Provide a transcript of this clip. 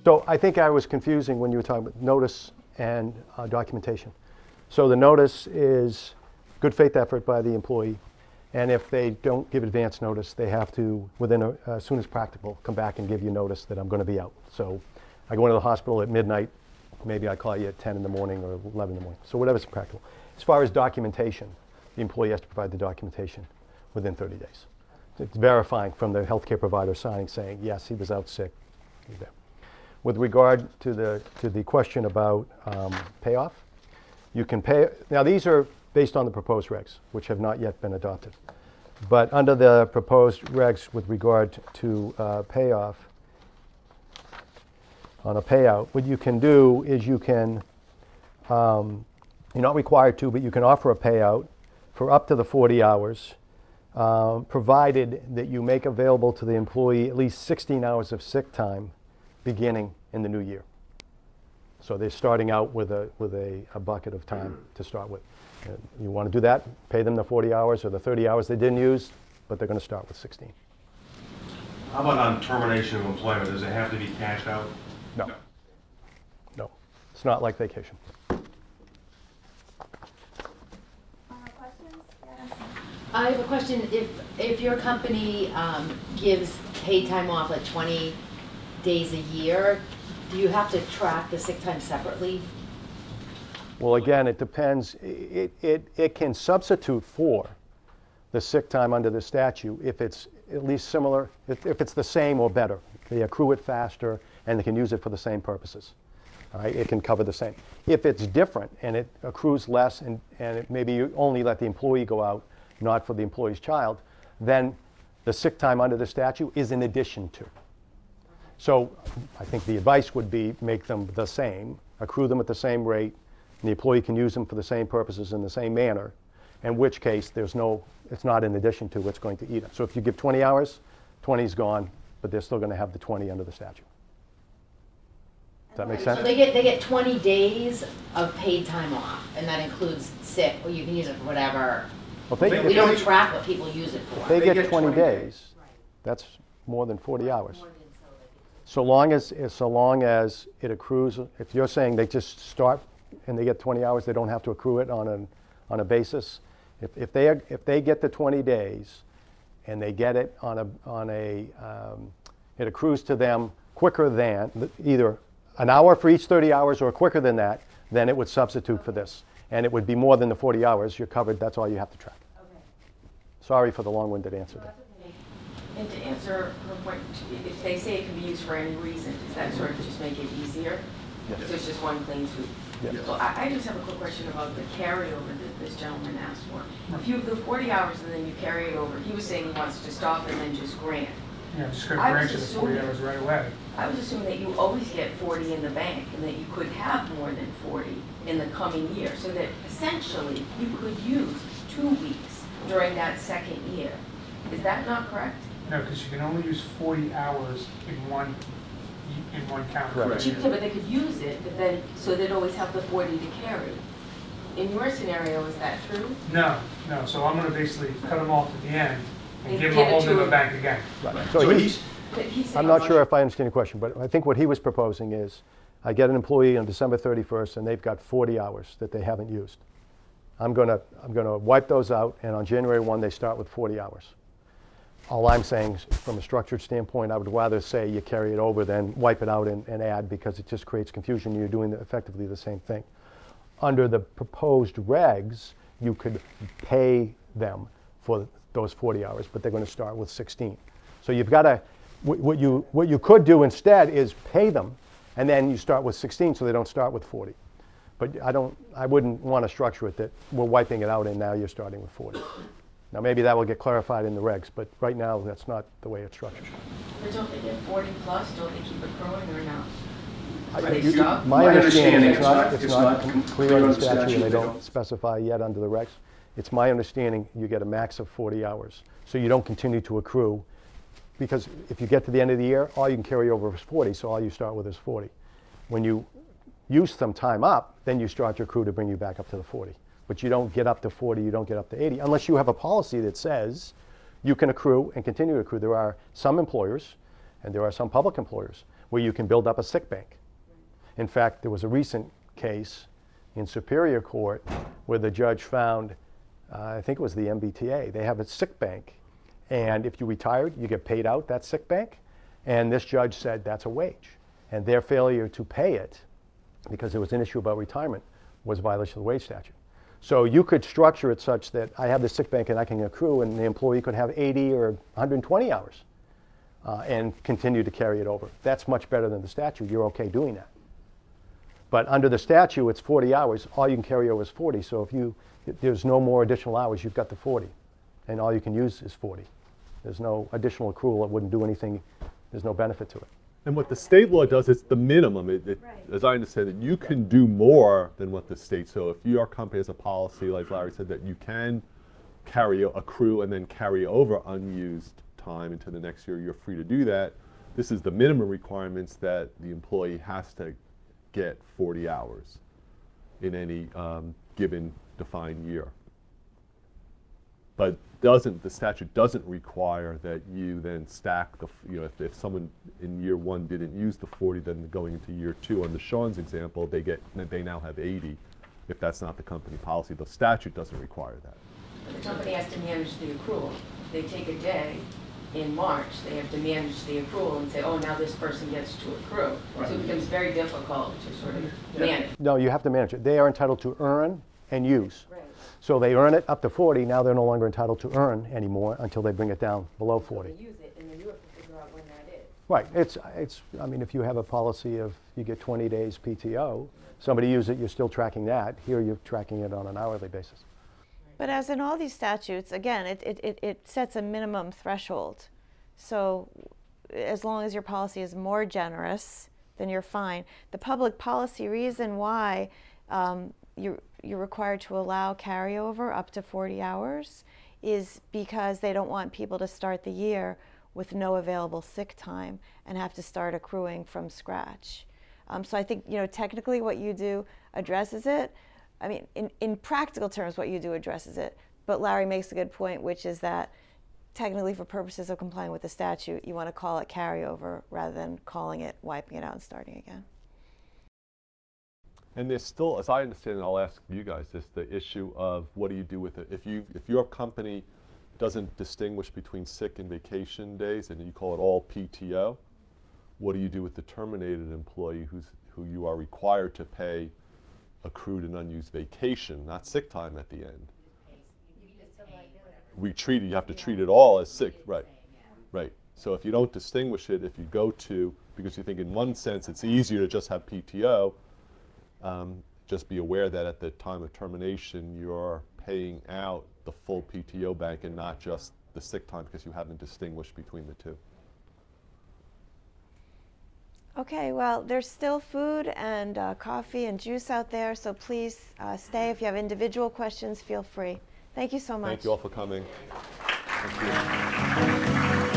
So I think I was confusing when you were talking about notice and documentation. So the notice is good faith effort by the employee, and if they don't give advance notice, they have to, within as soon as practical, come back and give you notice that I'm going to be out. So I go into the hospital at midnight, maybe I call you at 10 in the morning or 11 in the morning, so whatever's practical. As far as documentation, the employee has to provide the documentation within 30 days. It's verifying from the healthcare provider signing saying, yes, he was out sick. He's there. With regard to the question about payoff, you can pay, now these are based on the proposed regs, which have not yet been adopted. But under the proposed regs with regard to payoff, on a payout, what you can do is you can, you're not required to, but you can offer a payout for up to the 40 hours, provided that you make available to the employee at least 16 hours of sick time beginning in the new year. So they're starting out with a bucket of time to start with. You want to do that, pay them the 40 hours or the 30 hours they didn't use, but they're going to start with 16. How about on termination of employment? Does it have to be cashed out? No. No. It's not like vacation. Questions? Yes. I have a question. If your company gives paid time off like 20 days a year, do you have to track the sick time separately? Well, again, it depends. It can substitute for the sick time under the statute if it's at least similar, if it's the same or better. They accrue it faster and they can use it for the same purposes. All right, it can cover the same. If it's different and it accrues less and maybe you only let the employee go out, not for the employee's child, then the sick time under the statute is in addition to. So I think the advice would be make them the same, accrue them at the same rate, and the employee can use them for the same purposes in the same manner, in which case there's no, it's not in addition to, it's going to eat it. So if you give 20 hours, 20 is gone, but they're still going to have the 20 under the statute. Does that make sense? So they get 20 days of paid time off, and that includes sick, or you can use it for whatever. Well, we don't track what people use it for. They get 20 days. That's more than 40 hours. So long as it accrues, if you're saying they just start and they get 20 hours, they don't have to accrue it on a basis. If they get the 20 days and they get it it accrues to them quicker than either an hour for each 30 hours or quicker than that, then it would substitute for this. And it would be more than the 40 hours. You're covered. That's all you have to track. Okay. Sorry for the long-winded answer there. And to answer her point, if they say it can be used for any reason, does that sort of just make it easier? Yes. So it's just one clean sweep? Yes. So I just have a quick question about the carryover that this gentleman asked for. If you have the 40 hours and then you carry it over, he was saying he wants to stop and then just grant. Yeah, just going to grant you the 40 hours right away. I was assuming that you always get 40 in the bank and that you could have more than 40 in the coming year, so that essentially you could use 2 weeks during that second year. Is that not correct? No, because you can only use 40 hours in one calendar Correct. year. But they could use it, but then, so they'd always have the 40 to carry. In your scenario, is that true? No, no. So I'm going to basically cut them off at the end and And give give them a it hold to in the him. bank again. Right. So he's, But he's I'm saying- not sure if I understand your question, but I think what he was proposing is I get an employee on December 31st and they've got 40 hours that they haven't used. I'm going to wipe those out, and on January 1 they start with 40 hours. All I'm saying is, from a structured standpoint, I would rather say you carry it over than wipe it out and add, because it just creates confusion. You're doing effectively the same thing. Under the proposed regs, you could pay them for those 40 hours, but they're going to start with 16. So you've got to, what you could do instead is pay them, and then you start with 16 so they don't start with 40. But I wouldn't want to structure it that we're wiping it out and now you're starting with 40. Now maybe that will get clarified in the regs, but right now that's not the way it's structured. But don't they get 40 plus? Don't they keep accruing or no? I- Are they you- stopped? My understanding, it's it's not not clear in the statute, and they don't specify yet under the regs. It's my understanding you get a max of 40 hours. So you don't continue to accrue because if you get to the end of the year, all you can carry over is 40, so all you start with is 40. When you use some time up, then you start your accrue to bring you back up to the 40. But you don't get up to 40, you don't get up to 80, unless you have a policy that says you can accrue and continue to accrue. There are some employers, and there are some public employers, where you can build up a sick bank. In fact, there was a recent case in Superior Court where the judge found, I think it was the MBTA, they have a sick bank. And if you retired, you get paid out that sick bank. And this judge said that's a wage. And their failure to pay it, because there was an issue about retirement, was a violation of the wage statute. So you could structure it such that I have the sick bank and I can accrue, and the employee could have 80 or 120 hours and continue to carry it over. That's much better than the statute. You're okay doing that. But under the statute, it's 40 hours. All you can carry over is 40. So if there's no more additional hours, you've got the 40. And all you can use is 40. There's no additional accrual that wouldn't do anything. There's no benefit to it. And what the state law does, it's the minimum. As I understand it, you can do more than what the state. So if your company has a policy, like Larry said, that you can accrue and then carry over unused time into the next year, you're free to do that. This is the minimum requirements that the employee has to get 40 hours in any given defined year. But the statute doesn't require that you then stack if someone in year one didn't use the 40, then going into year two, under Sean's example, they now have 80. If that's not the company policy, the statute doesn't require that. The company has to manage the accrual. If they take a day in March, they have to manage the accrual and say, oh, now this person gets to accrue. Right. So it becomes very difficult to sort of manage. No, you have to manage it. They are entitled to earn and use. Right. So they earn it up to 40, now they're no longer entitled to earn anymore until they bring it down below 40. So they use it, and then you have to figure out when that is. Right, I mean, if you have a policy of you get 20 days PTO, somebody uses it, you're still tracking that. Here you're tracking it on an hourly basis. But as in all these statutes, again, it sets a minimum threshold. So as long as your policy is more generous, then you're fine. The public policy reason why you're required to allow carryover up to 40 hours is because they don't want people to start the year with no available sick time and have to start accruing from scratch. So I think, technically what you do addresses it. I mean, in practical terms, what you do addresses it. But Larry makes a good point, which is that technically for purposes of complying with the statute, you want to call it carryover rather than calling it wiping it out and starting again. And there's still, as I understand it, I'll ask you guys this, the issue of what do you do with it? If your company doesn't distinguish between sick and vacation days and you call it all PTO, what do you do with the terminated employee who you are required to pay accrued and unused vacation, not sick time at the end? You have to treat it all as sick, right? Right. So if you don't distinguish it, if you go to, because you think in one sense it's easier to just have PTO, just be aware that at the time of termination you're paying out the full PTO bank and not just the sick time because you haven't distinguished between the two. Okay, well, there's still food and coffee and juice out there, so please stay. If you have individual questions, feel free. Thank you so much. Thank you all for coming. Thank you.